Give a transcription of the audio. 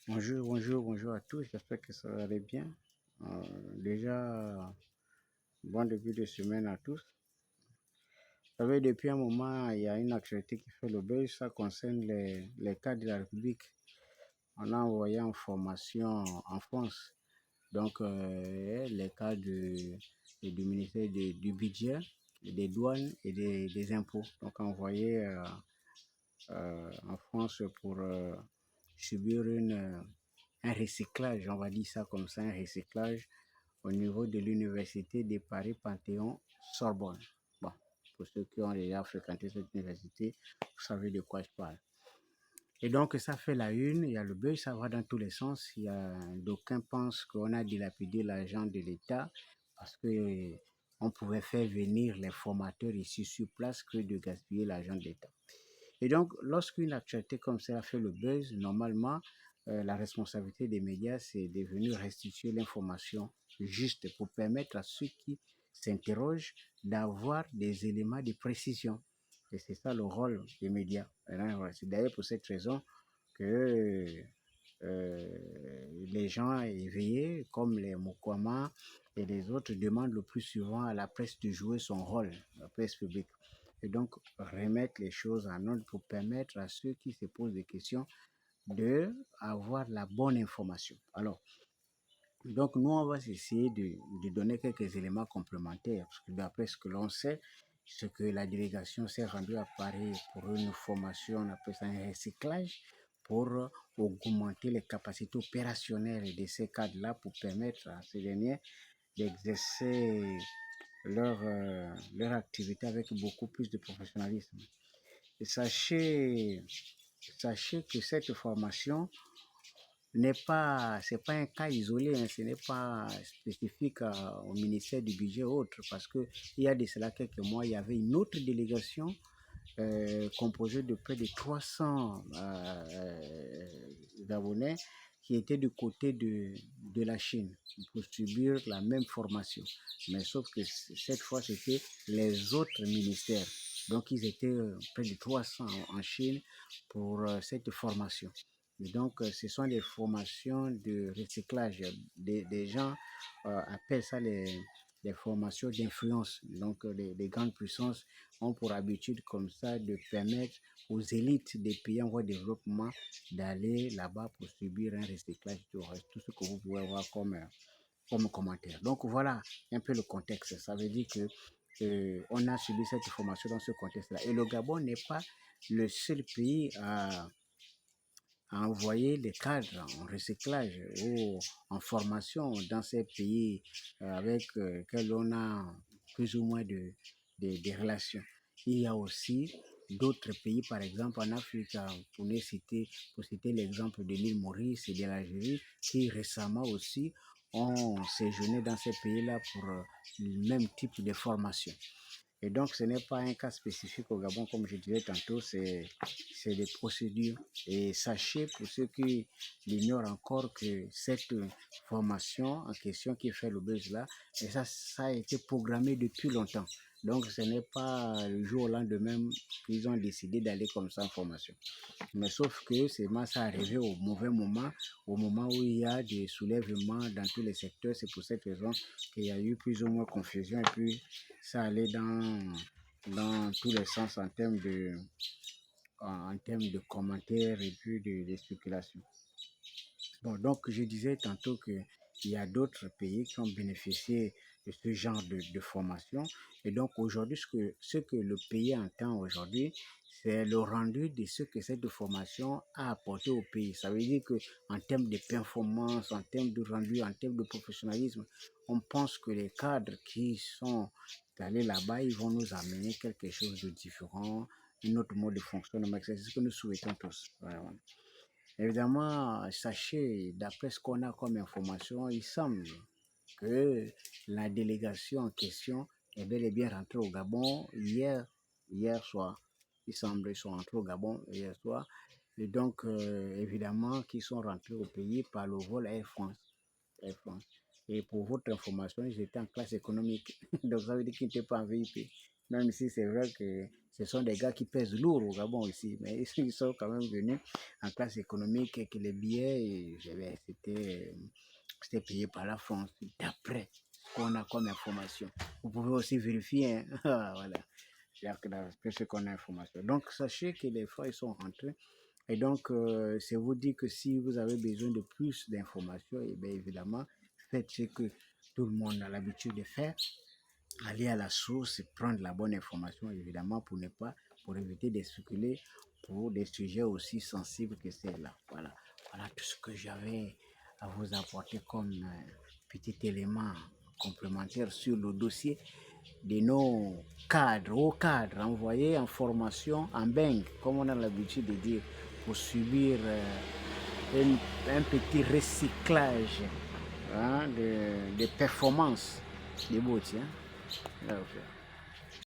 Bonjour à tous, j'espère que ça va aller bien. Déjà, bon début de semaine à tous. Vous savez, depuis un moment, il y a une actualité qui fait le buzz, ça concerne les cadres de la République. On a envoyé en formation en France, donc les cadres du ministère du budget, des douanes et des impôts. Donc envoyés en France pour subir un recyclage, on va dire ça comme ça, un recyclage au niveau de l'université de Paris-Panthéon-Sorbonne. Bon, pour ceux qui ont déjà fréquenté cette université, vous savez de quoi je parle. Et donc, ça fait la une, il y a le buzz, ça va dans tous les sens. Il y a d'aucuns pensent qu'on a dilapidé l'argent de l'État parce que on pouvait faire venir les formateurs ici sur place que de gaspiller l'argent de l'État. Et donc, lorsqu'une actualité comme ça fait le buzz, normalement, la responsabilité des médias, c'est de venir restituer l'information juste pour permettre à ceux qui s'interrogent d'avoir des éléments de précision. Et c'est ça le rôle des médias. C'est d'ailleurs pour cette raison que les gens éveillés, comme les Mukwama et les autres, demandent le plus souvent à la presse de jouer son rôle, la presse publique. Et donc, remettre les choses en ordre pour permettre à ceux qui se posent des questions d'avoir la bonne information. Alors, donc, nous, on va essayer de donner quelques éléments complémentaires, parce que d'après ce que l'on sait, ce que la délégation s'est rendue à Paris pour une formation, on appelle ça un recyclage, pour augmenter les capacités opérationnelles de ces cadres-là pour permettre à ces derniers d'exercer leur activité avec beaucoup plus de professionnalisme. Et sachez que cette formation c'est pas un cas isolé, hein, ce n'est pas spécifique au ministère du budget ou autre, parce que il y a de cela quelques mois, il y avait une autre délégation composée de près de 300 Gabonais qui étaient du côté de la Chine pour subir la même formation. Mais sauf que cette fois, c'était les autres ministères. Donc, ils étaient près de 300 en Chine pour cette formation. Et donc, ce sont des formations de recyclage. Des gens appellent ça les formations d'influence. Donc, les grandes puissances ont pour habitude comme ça de permettre aux élites des pays en voie de développement d'aller là-bas pour subir un recyclage du reste, tout ce que vous pouvez voir comme commentaire. Donc, voilà un peu le contexte. Ça veut dire que on a subi cette formation dans ce contexte-là. Et le Gabon n'est pas le seul pays à envoyer les cadres en recyclage ou en formation dans ces pays avec lesquels on a plus ou moins de relations. Il y a aussi d'autres pays, par exemple en Afrique, pour citer l'exemple de l'île Maurice et de l'Algérie, qui récemment aussi ont séjourné dans ces pays-là pour le même type de formation. Et donc, ce n'est pas un cas spécifique au Gabon, comme je disais tantôt, c'est des procédures. Et sachez, pour ceux qui l'ignorent encore, que cette formation en question qui fait le buzz là, et ça a été programmé depuis longtemps. Donc, ce n'est pas le jour au lendemain qu'ils ont décidé d'aller comme ça en formation. Mais sauf que c'est ça arrivé au mauvais moment, au moment où il y a des soulèvements dans tous les secteurs. C'est pour cette raison qu'il y a eu plus ou moins confusion et puis ça allait dans tous les sens en termes de commentaires et puis de spéculation. Bon, donc je disais tantôt qu'il y a d'autres pays qui ont bénéficié de ce genre de formation. Et donc aujourd'hui, ce que le pays entend aujourd'hui, c'est le rendu de ce que cette formation a apporté au pays. Ça veut dire qu'en termes de performance, en termes de rendu, en termes de professionnalisme, on pense que les cadres qui sont allés là-bas, ils vont nous amener quelque chose de différent, un autre mode de fonctionnement. C'est ce que nous souhaitons tous. Voilà. Évidemment, sachez, d'après ce qu'on a comme information, il semble que la délégation en question est bel et bien rentrée au Gabon hier soir. Il semble qu'ils sont rentrés au Gabon hier soir. Et donc, évidemment, qu'ils sont rentrés au pays par le vol Air France. Air France. Et pour votre information, ils étaient en classe économique. Donc, ça veut dire qu'ils n'étaient pas en VIP. Même si c'est vrai que ce sont des gars qui pèsent lourd au Gabon aussi, mais ils sont quand même venus en classe économique et que les billets, c'était payé par la France, d'après ce qu'on a comme information. Vous pouvez aussi vérifier, hein. Voilà, d'après ce qu'on a information. Donc, sachez que les fois, ils sont rentrés. Et donc, c'est vous dire que si vous avez besoin de plus d'informations, et bien évidemment, faites ce que tout le monde a l'habitude de faire, aller à la source et prendre la bonne information, évidemment, pour éviter de spéculer pour des sujets aussi sensibles que ceux-là. Voilà. Voilà tout ce que j'avais à vous apporter comme petit élément complémentaire sur le dossier de nos cadres, hauts cadres envoyés en formation en Beng, comme on a l'habitude de dire, pour subir un petit recyclage, hein, de performances des boutiques. Hein. Okay.